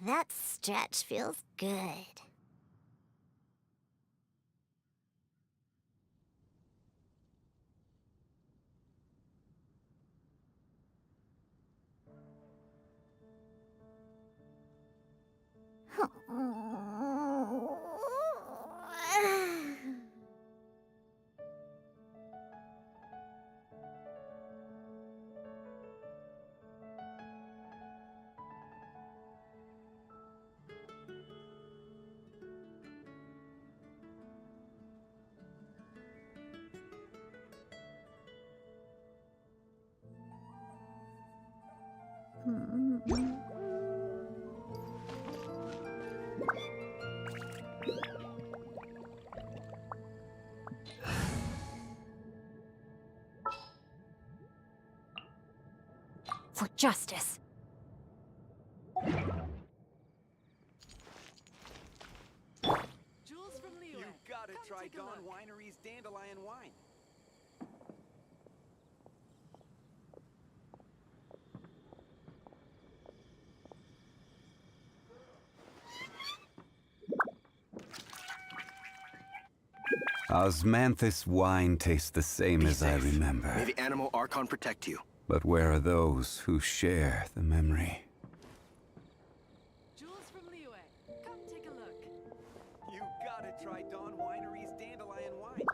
That stretch feels good. For justice. Jules from Liyue. You gotta Come try take a Dawn look. Winery's Dandelion Wine. Osmanthus wine tastes the same as I remember. May the Animal Archon protect you. But where are those who share the memory? Jules from Liyue. Come take a look. You gotta try Dawn Winery's Dandelion Wine.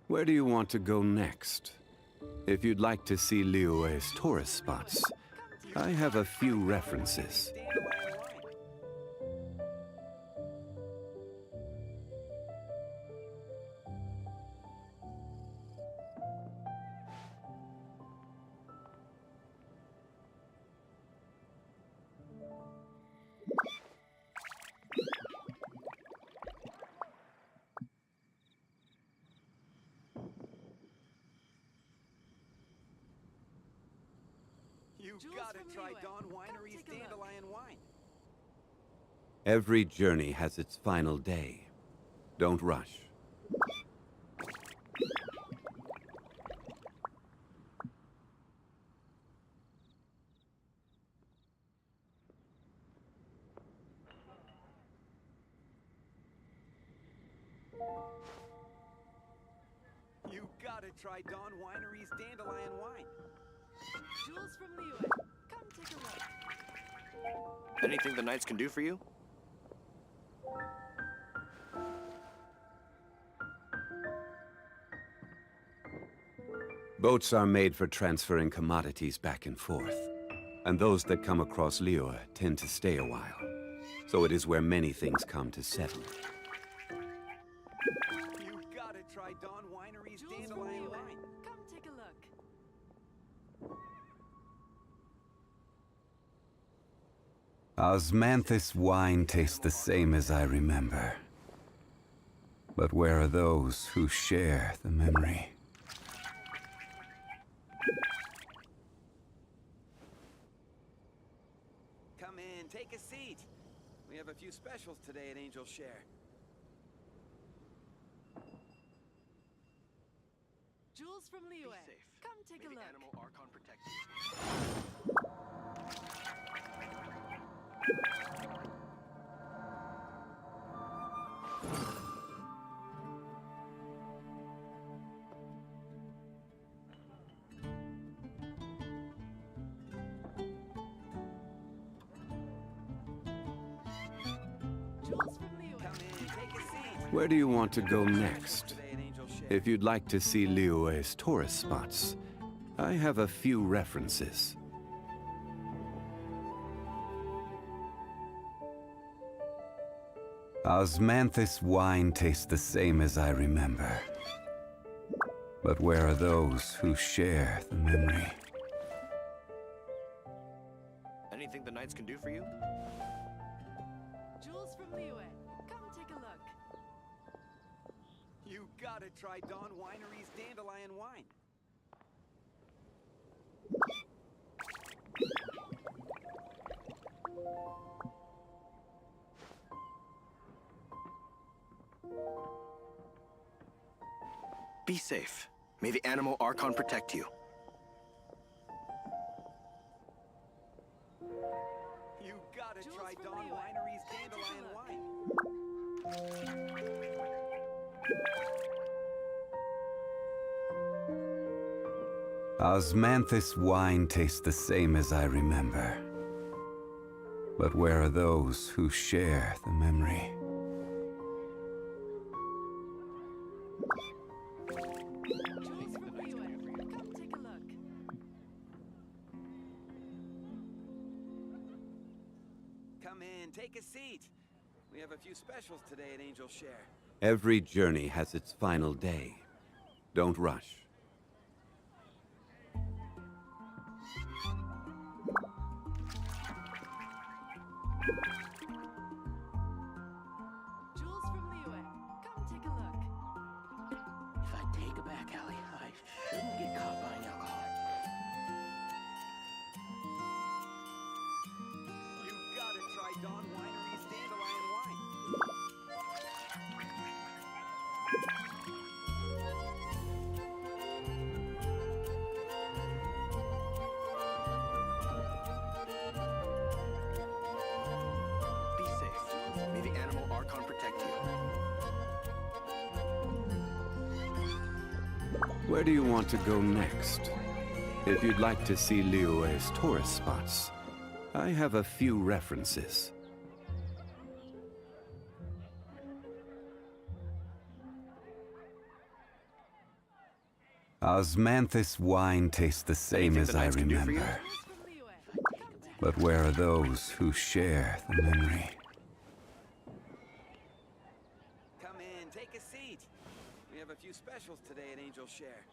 Where do you want to go next? If you'd like to see Liyue's tourist spots, I have a few references. Dandelion Wine. You Jules gotta from try Liyue. Dawn Come Winery's take a look. Dandelion Wine. Every journey has its final day. Don't rush. You gotta try Dawn Winery's Dandelion Wine. Jules from Liyue. Come take a look. Anything the Knights can do for you? Boats are made for transferring commodities back and forth, and those that come across Liyue tend to stay a while. So it is where many things come to settle. You gotta try Dawn Winery's Jules from Dandelion Liyue. Wine. Come take a look. Osmanthus wine tastes the same as I remember. But where are those who share the memory? Come in, take a seat. We have a few specials today at Angel Share. Jules from Be Liyue. safe. Come take May a the look. Animal Archon protect you. Jules from Liyue. Come in, take a seat. Where do you want to go next? Today at Angel Share. If you'd like to see Liyue's tourist spots, I have a few references. Osmanthus wine tastes the same as I remember. But where are those who share the memory? Anything the Knights can do for you? Jules from Liyue. Come take a look. You gotta try Dawn Winery's Dandelion Wine. Be safe. May the animal Archon protect you. You gotta Jules try from Dawn Liyue. Winery's Come take a Dandelion look. Wine. Osmanthus wine tastes the same as I remember. But where are those who share the memory? Jules from Liyue. Come take a look. Come in, take a seat. We have a few specials today at Angel Share. Every journey has its final day. Don't rush. Jules from Liyue. Come take a look. If I take a back alley, I shouldn't get caught by an alcoholic. You gotta try Dawn Winery's Dandelion Wine. Be safe. May the animal Archon protect you. Where do you want to go next? If you'd like to see Liyue's tourist spots, I have a few references. Osmanthus wine tastes the same Anything as the I Knights can do for you? remember. Jules from Liyue. Come take But where are those who share the memory? Come in, take a seat. We have a few specials today at Angel Share.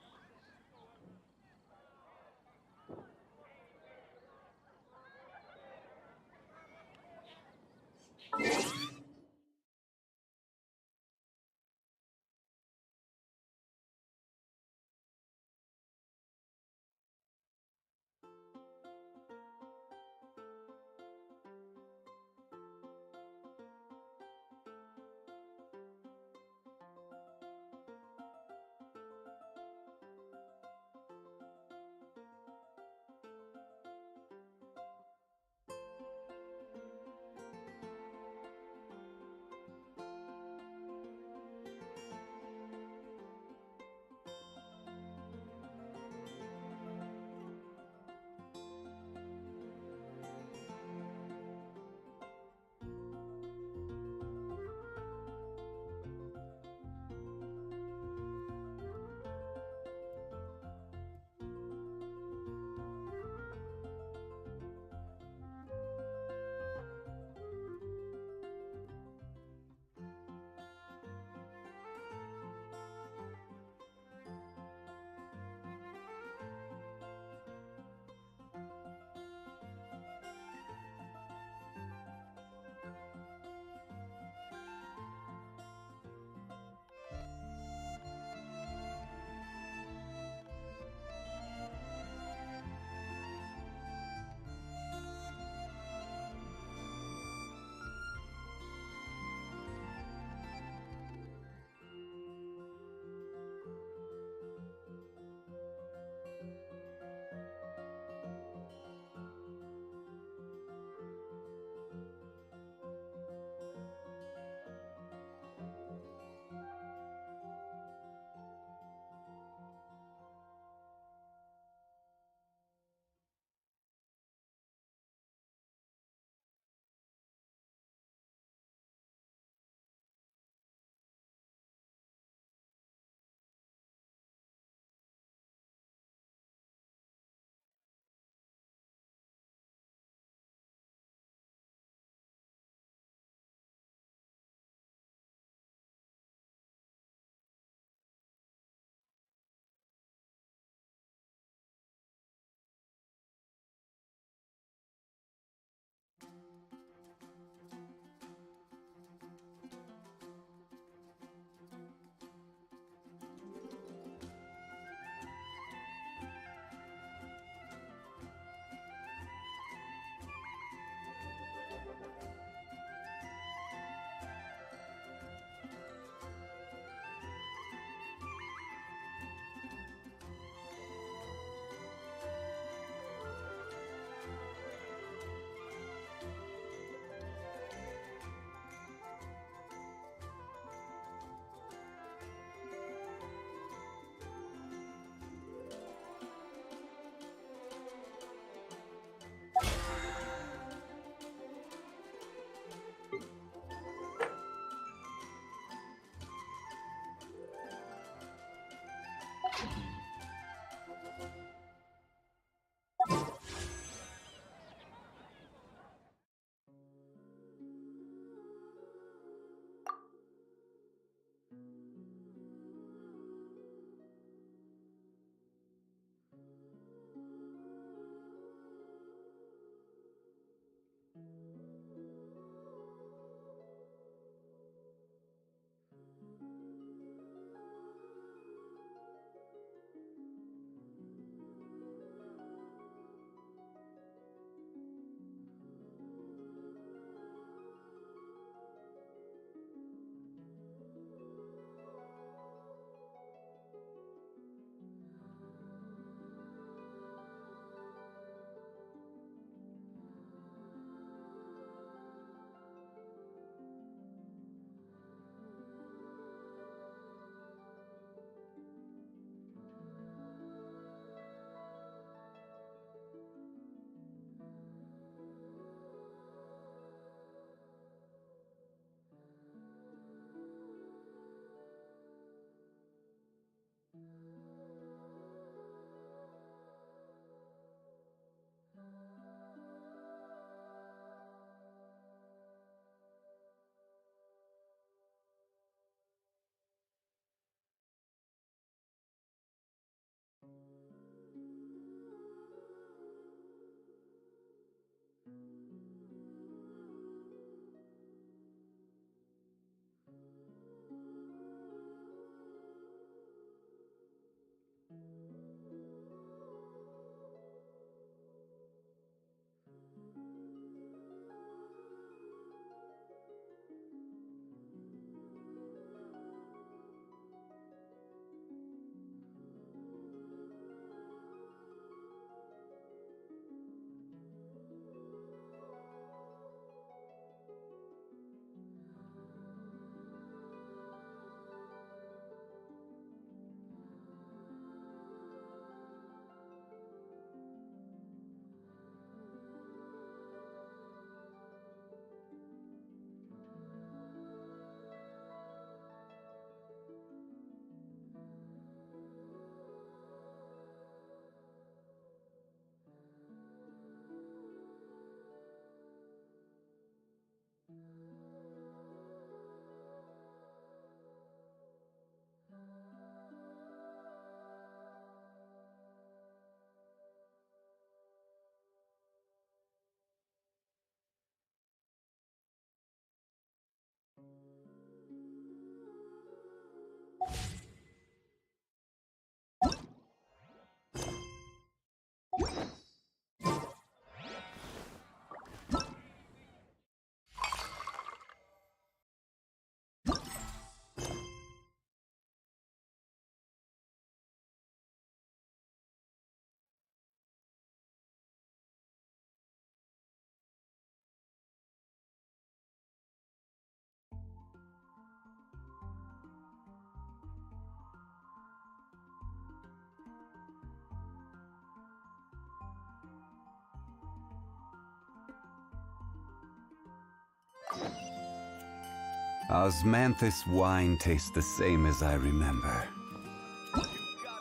Osmanthus wine tastes the same as I remember.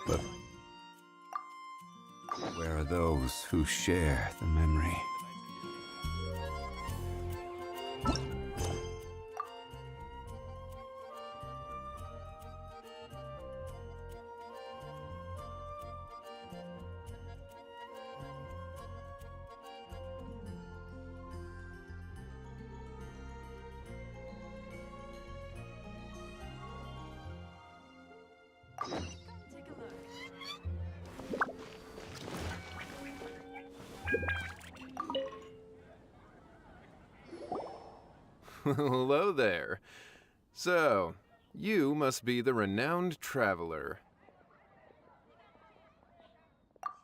But where are those who share the memory? Come take a look. Hello there. So, you must be the renowned traveler.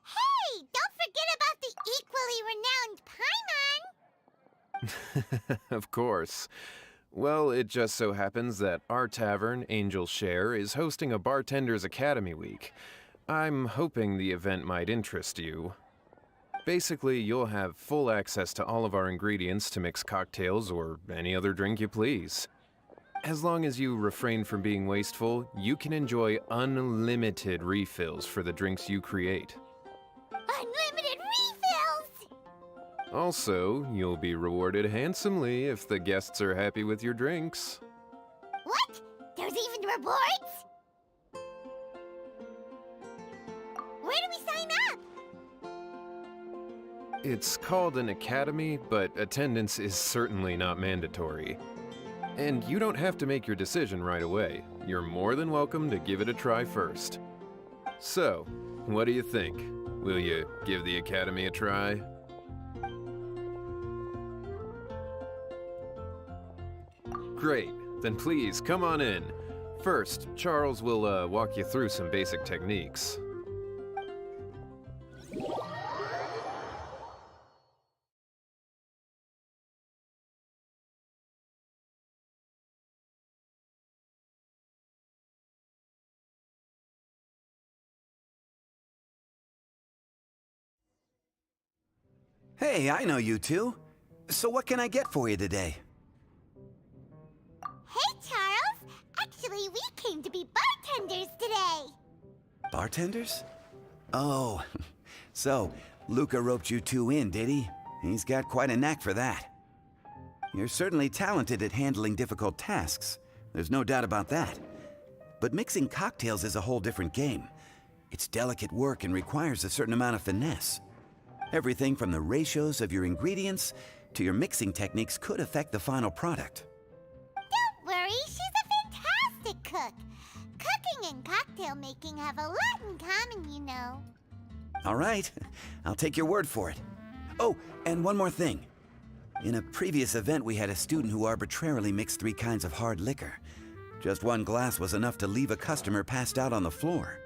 Hey, don't forget about the equally renowned Paimon! Of course. Well, it just so happens that our tavern, Angel Share, is hosting a Bartender's Academy week. I'm hoping the event might interest you. Basically, you'll have full access to all of our ingredients to mix cocktails or any other drink you please. As long as you refrain from being wasteful, you can enjoy unlimited refills for the drinks you create. Unlimited refills! Also, you'll be rewarded handsomely if the guests are happy with your drinks. What? There's even rewards? Where do we sign up? It's called an academy, but attendance is certainly not mandatory. And you don't have to make your decision right away. You're more than welcome to give it a try first. So, what do you think? Will you give the academy a try? Great, then please come on in. First, Charles will walk you through some basic techniques. Hey, I know you two. So what can I get for you today? Hey, Charles! Actually, we came to be bartenders today! Bartenders? Oh, so Luca roped you two in, did he? He's got quite a knack for that. You're certainly talented at handling difficult tasks. There's no doubt about that. But mixing cocktails is a whole different game. It's delicate work and requires a certain amount of finesse. Everything from the ratios of your ingredients to your mixing techniques could affect the final product. Don't worry, she's a fantastic cook. Cooking and cocktail making have a lot in common, you know. All right, I'll take your word for it. Oh, and one more thing. In a previous event, we had a student who arbitrarily mixed 3 kinds of hard liquor. Just one glass was enough to leave a customer passed out on the floor.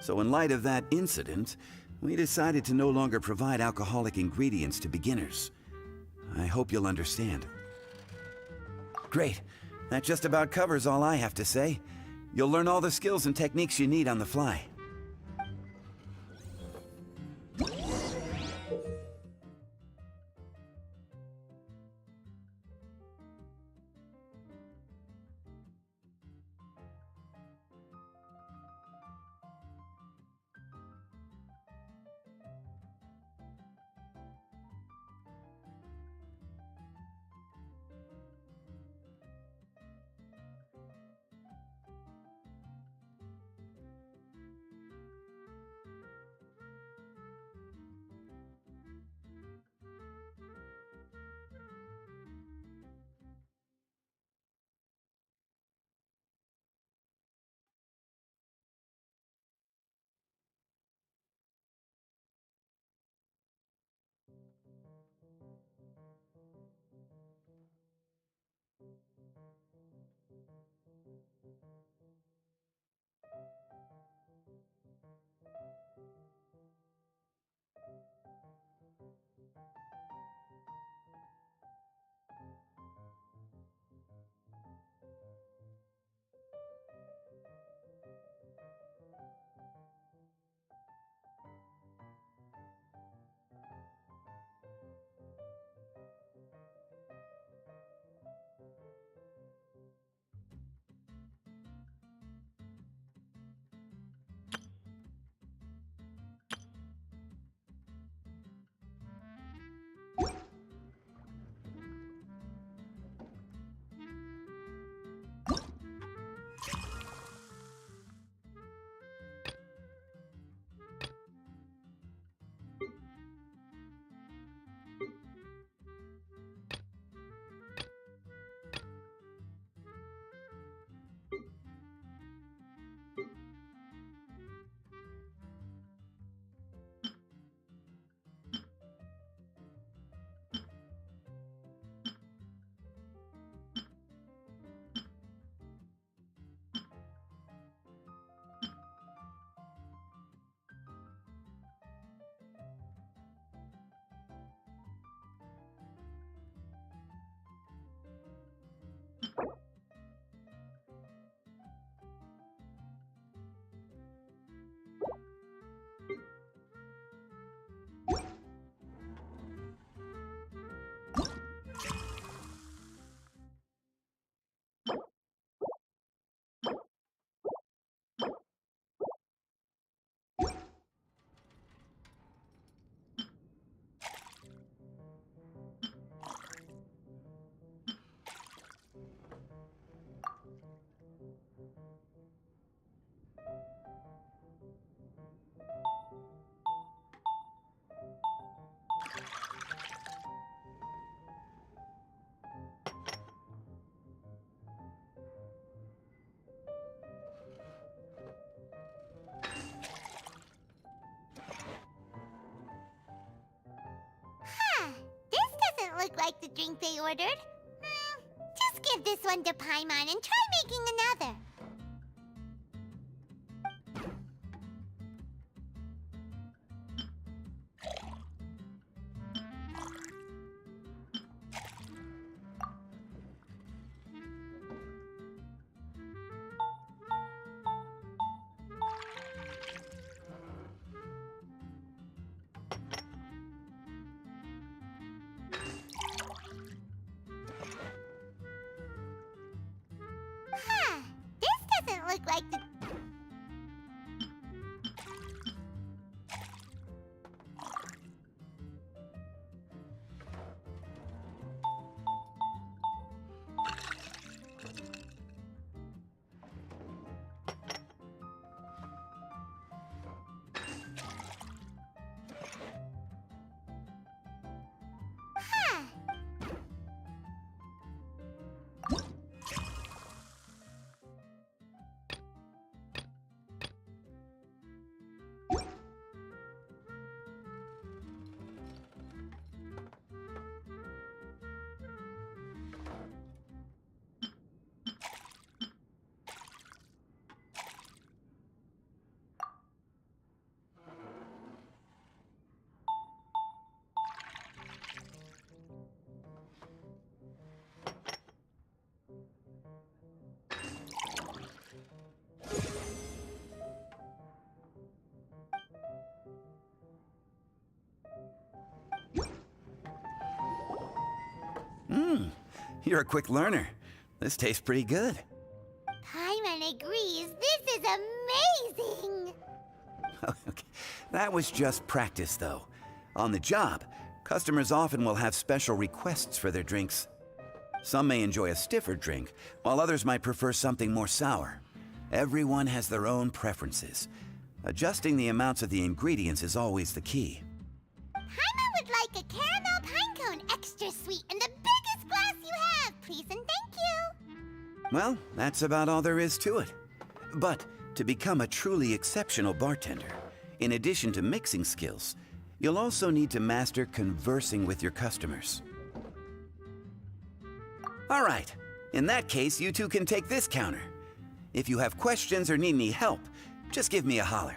So in light of that incident, we decided to no longer provide alcoholic ingredients to beginners. I hope you'll understand. Great. That just about covers all I have to say. You'll learn all the skills and techniques you need on the fly. drink they ordered. Just give this one to Paimon and try making another. This doesn't look like the... You're a quick learner. This tastes pretty good. Paimon agrees this is amazing! Okay. That was just practice, though. On the job, customers often will have special requests for their drinks. Some may enjoy a stiffer drink, while others might prefer something more sour. Everyone has their own preferences. Adjusting the amounts of the ingredients is always the key. Paimon would like a caramel pine cone extra sweet in the biggest glass you have, please and thank you! Well, that's about all there is to it. But to become a truly exceptional bartender, in addition to mixing skills, you'll also need to master conversing with your customers. All right, in that case, you two can take this counter. If you have questions or need any help, just give me a holler.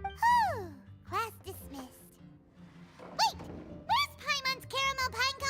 Whew, class dismissed. Wait, where's Paimon's caramel pine cone?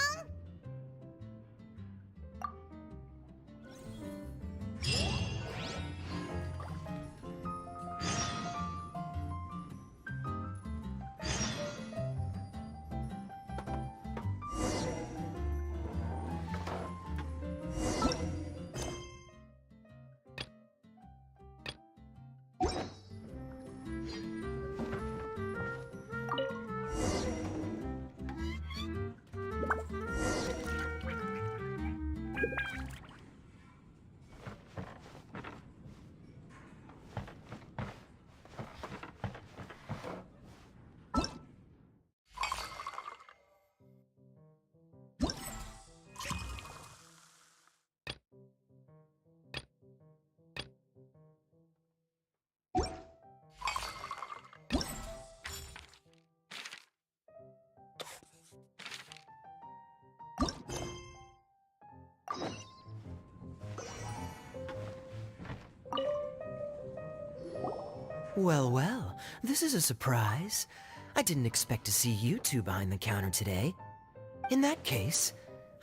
Well, well, this is a surprise. I didn't expect to see you two behind the counter today. In that case,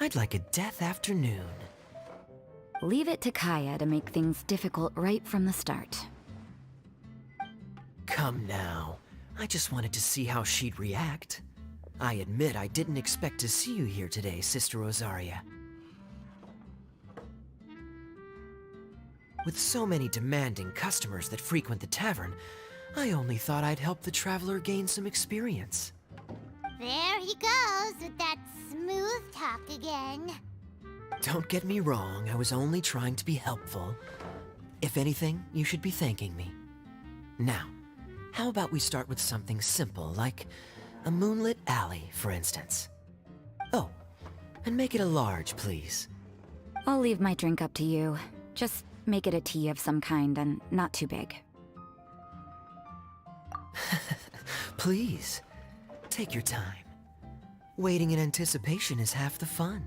I'd like a death afternoon. Leave it to Kaya to make things difficult right from the start. Come now. I just wanted to see how she'd react. I admit I didn't expect to see you here today, Sister Rosaria. With so many demanding customers that frequent the tavern, I only thought I'd help the traveler gain some experience. There he goes with that smooth talk again. Don't get me wrong, I was only trying to be helpful. If anything, you should be thanking me. Now, how about we start with something simple, like a moonlit alley, for instance? Oh, and make it a large, please. I'll leave my drink up to you. Just make it a tea of some kind and not too big. Please, take your time. Waiting in anticipation is half the fun.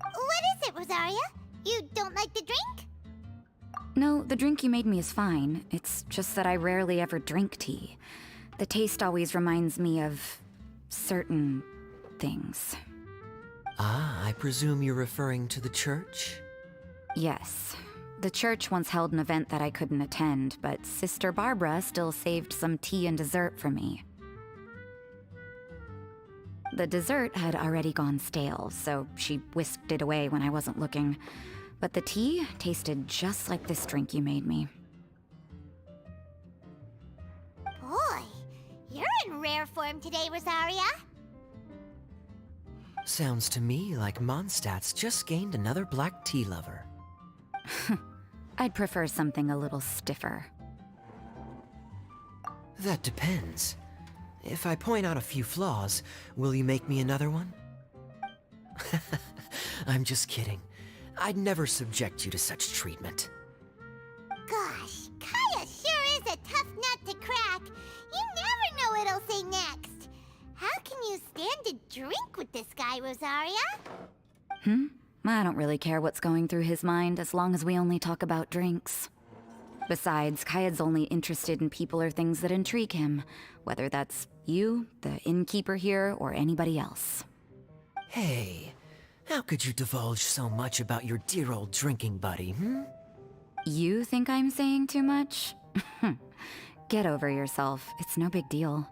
What is it, Rosaria? You don't like the drink? No, the drink you made me is fine. It's just that I rarely ever drink tea. The taste always reminds me of certain things. Ah, I presume you're referring to the church? Yes. The church once held an event that I couldn't attend, but Sister Barbara still saved some tea and dessert for me. The dessert had already gone stale, so she whisked it away when I wasn't looking. But the tea tasted just like this drink you made me. Boy, you're in rare form today, Rosaria. Sounds to me like Mondstadt's just gained another black tea lover. I'd prefer something a little stiffer. That depends. If I point out a few flaws, will you make me another one? I'm just kidding. I'd never subject you to such treatment. Gosh, Kaya sure is a tough nut to crack. You never know what he'll say next. How can you stand to drink with this guy, Rosaria? I don't really care what's going through his mind as long as we only talk about drinks. Besides, Kayad's only interested in people or things that intrigue him, whether that's you, the innkeeper here, or anybody else. Hey, how could you divulge so much about your dear old drinking buddy, You think I'm saying too much? Get over yourself. It's no big deal.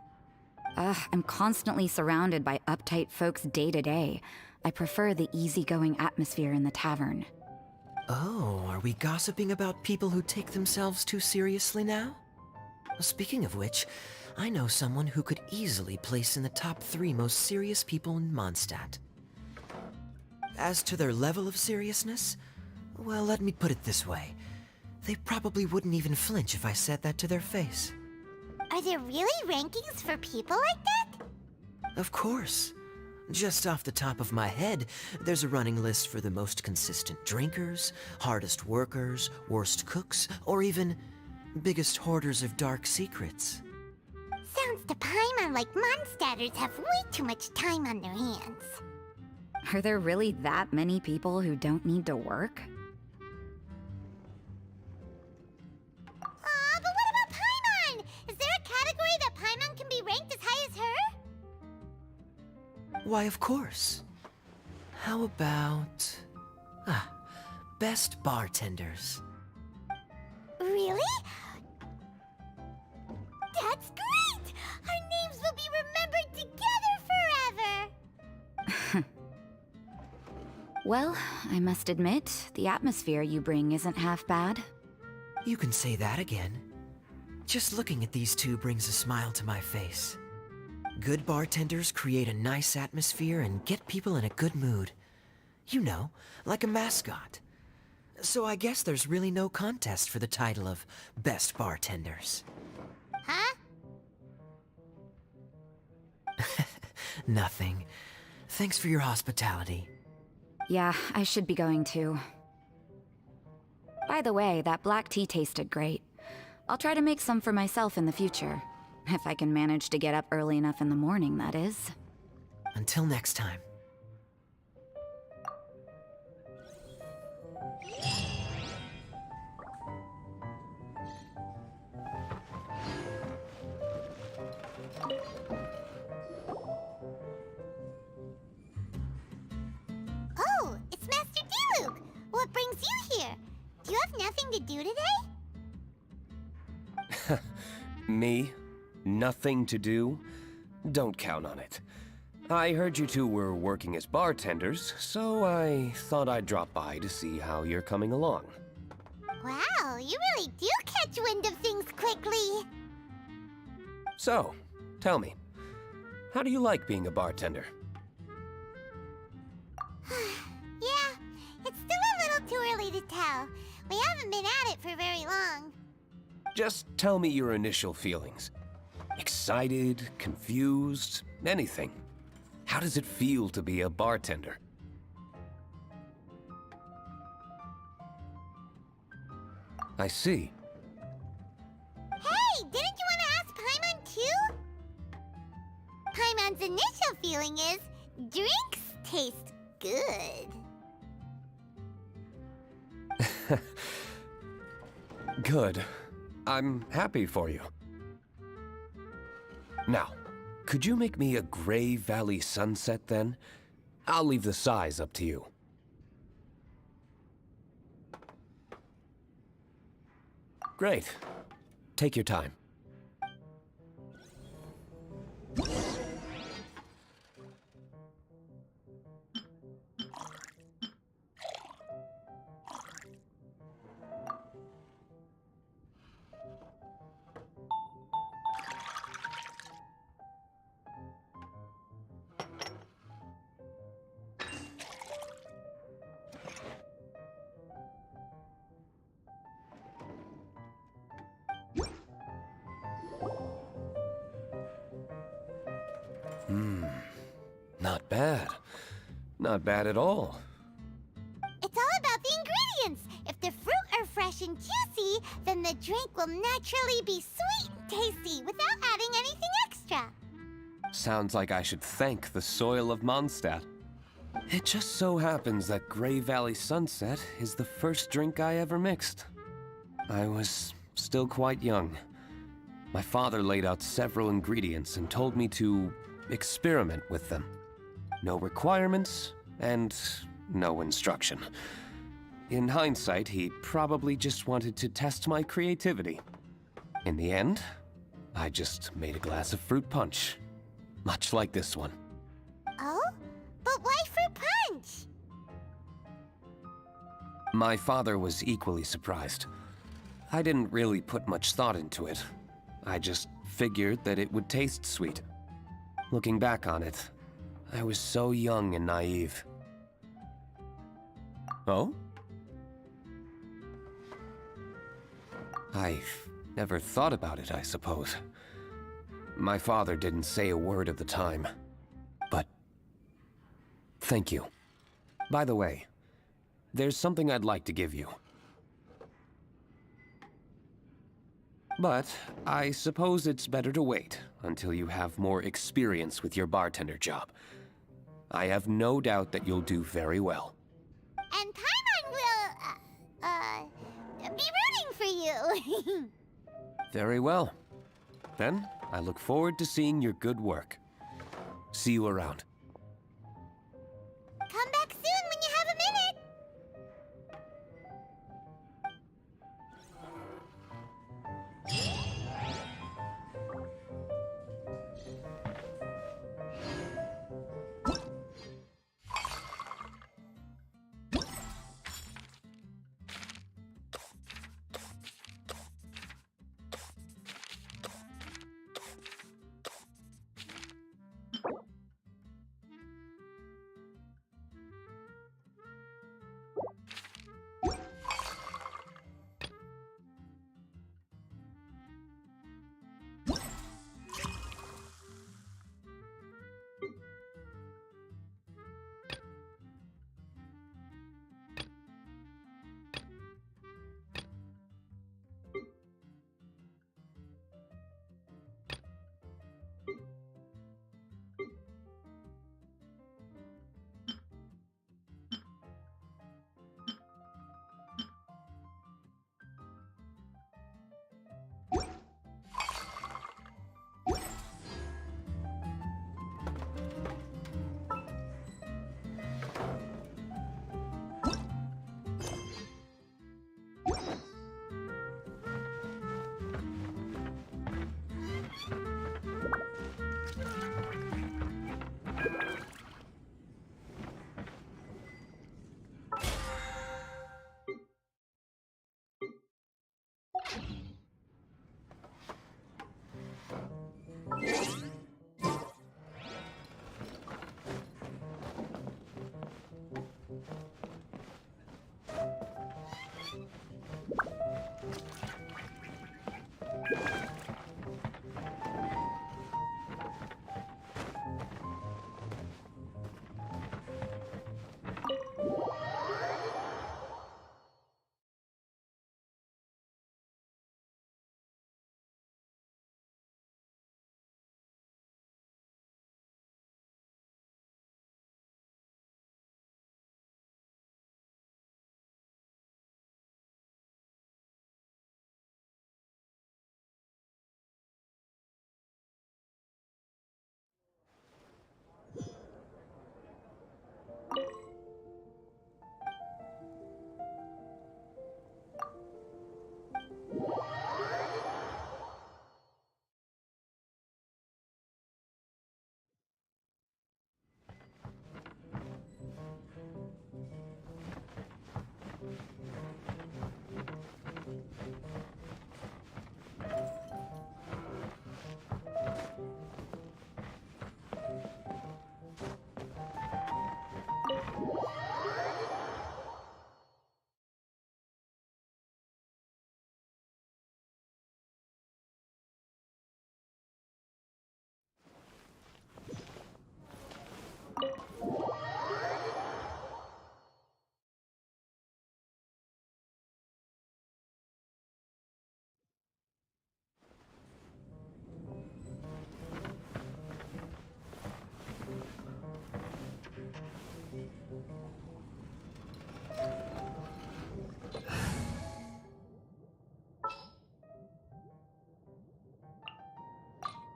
I'm constantly surrounded by uptight folks day to day. I prefer the easygoing atmosphere in the tavern. Oh, are we gossiping about people who take themselves too seriously now? Speaking of which, I know someone who could easily place in the top 3 most serious people in Mondstadt. As to their level of seriousness, well, let me put it this way. They probably wouldn't even flinch if I said that to their face. Are there really rankings for people like that? Of course. Just off the top of my head, there's a running list for the most consistent drinkers, hardest workers, worst cooks, or even biggest hoarders of dark secrets. Sounds to Paimon like Mondstadters have way too much time on their hands. Are there really that many people who don't need to work? Aw, but what about Paimon? Is there a category that Paimon can be ranked as high as her? Why, of course. How about... best bartenders. Really? That's great! Our names will be remembered together forever! Well, I must admit, the atmosphere you bring isn't half bad. You can say that again. Just looking at these two brings a smile to my face. Good bartenders create a nice atmosphere and get people in a good mood. You know, like a mascot. So I guess there's really no contest for the title of Best Bartenders. Huh? Nothing. Thanks for your hospitality. Yeah, I should be going too. By the way, that black tea tasted great. I'll try to make some for myself in the future. If I can manage to get up early enough in the morning, that is. Until next time. Oh, it's Master Diluc! What brings you here? Do you have nothing to do today? Me? Nothing to do? Don't count on it. I heard you two were working as bartenders, so I thought I'd drop by to see how you're coming along. Wow, you really do catch wind of things quickly. So, tell me, how do you like being a bartender? Yeah, it's still a little too early to tell. We haven't been at it for very long. Just tell me your initial feelings. Excited, confused, anything. How does it feel to be a bartender? I see. Hey, didn't you want to ask Paimon too? Paimon's initial feeling is, drinks taste good. Good. I'm happy for you. Now, could you make me a Gray Valley sunset then? I'll leave the size up to you. Great. Take your time. Not bad. Not bad at all. It's all about the ingredients. If the fruit are fresh and juicy, then the drink will naturally be sweet and tasty without adding anything extra. Sounds like I should thank the soil of Mondstadt. It just so happens that Gray Valley Sunset is the first drink I ever mixed. I was still quite young. My father laid out several ingredients and told me to experiment with them. No requirements and no instruction. In hindsight, he probably just wanted to test my creativity. In the end, I just made a glass of fruit punch. Much like this one. Oh? But why fruit punch? My father was equally surprised. I didn't really put much thought into it. I just figured that it would taste sweet. Looking back on it, I was so young and naive. Oh? I've never thought about it, I suppose. My father didn't say a word at the time, but thank you. By the way, there's something I'd like to give you. But I suppose it's better to wait until you have more experience with your bartender job. I have no doubt that you'll do very well. And Paimon will, be rooting for you. Very well. Then, I look forward to seeing your good work. See you around. Come back soon when you have a minute.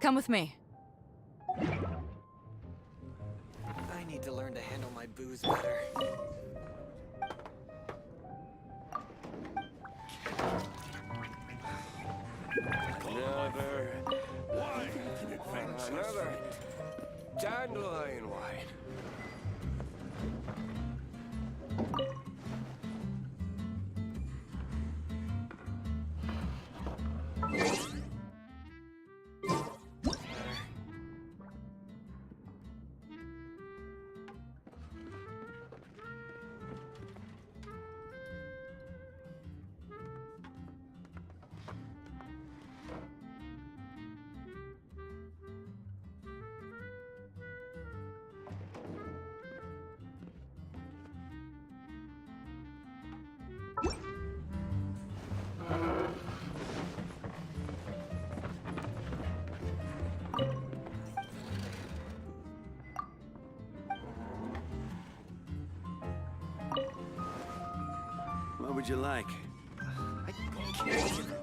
Come with me. I need to learn to handle my booze better. Another dandelion wine. would you like? I can't.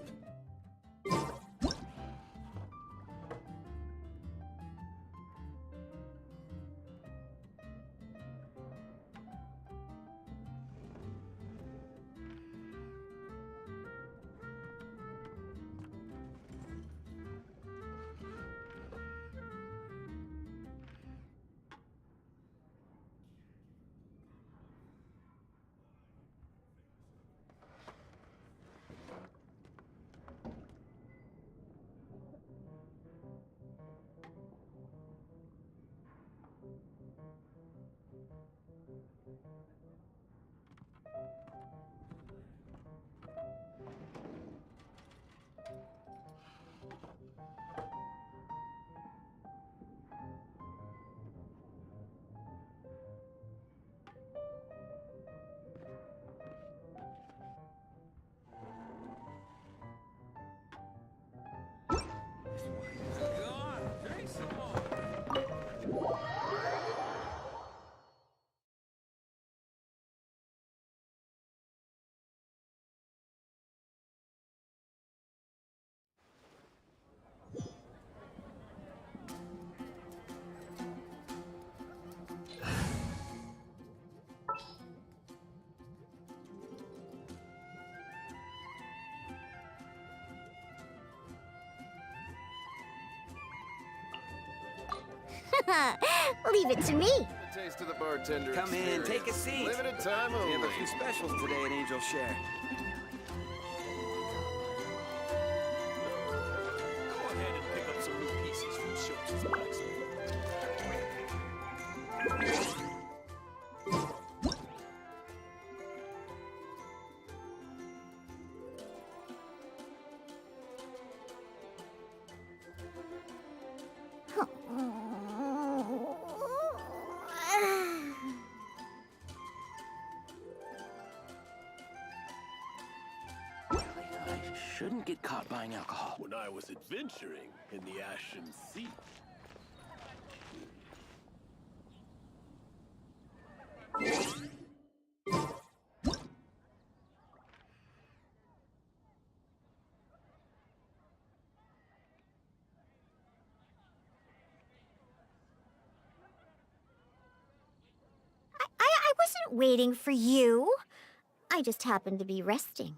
Leave it to me. The taste of the bartender. Come in, take a experience. seat. Limited time We only. have a few specials today at Angel Share. Go ahead and pick up some new pieces from Schultz's blacksmith. I shouldn't get caught buying alcohol. When I was adventuring in the Ashen Sea. I wasn't waiting for you. I just happened to be resting.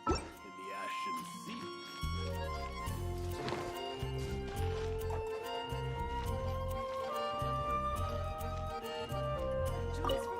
In the Ashen Sea. Jules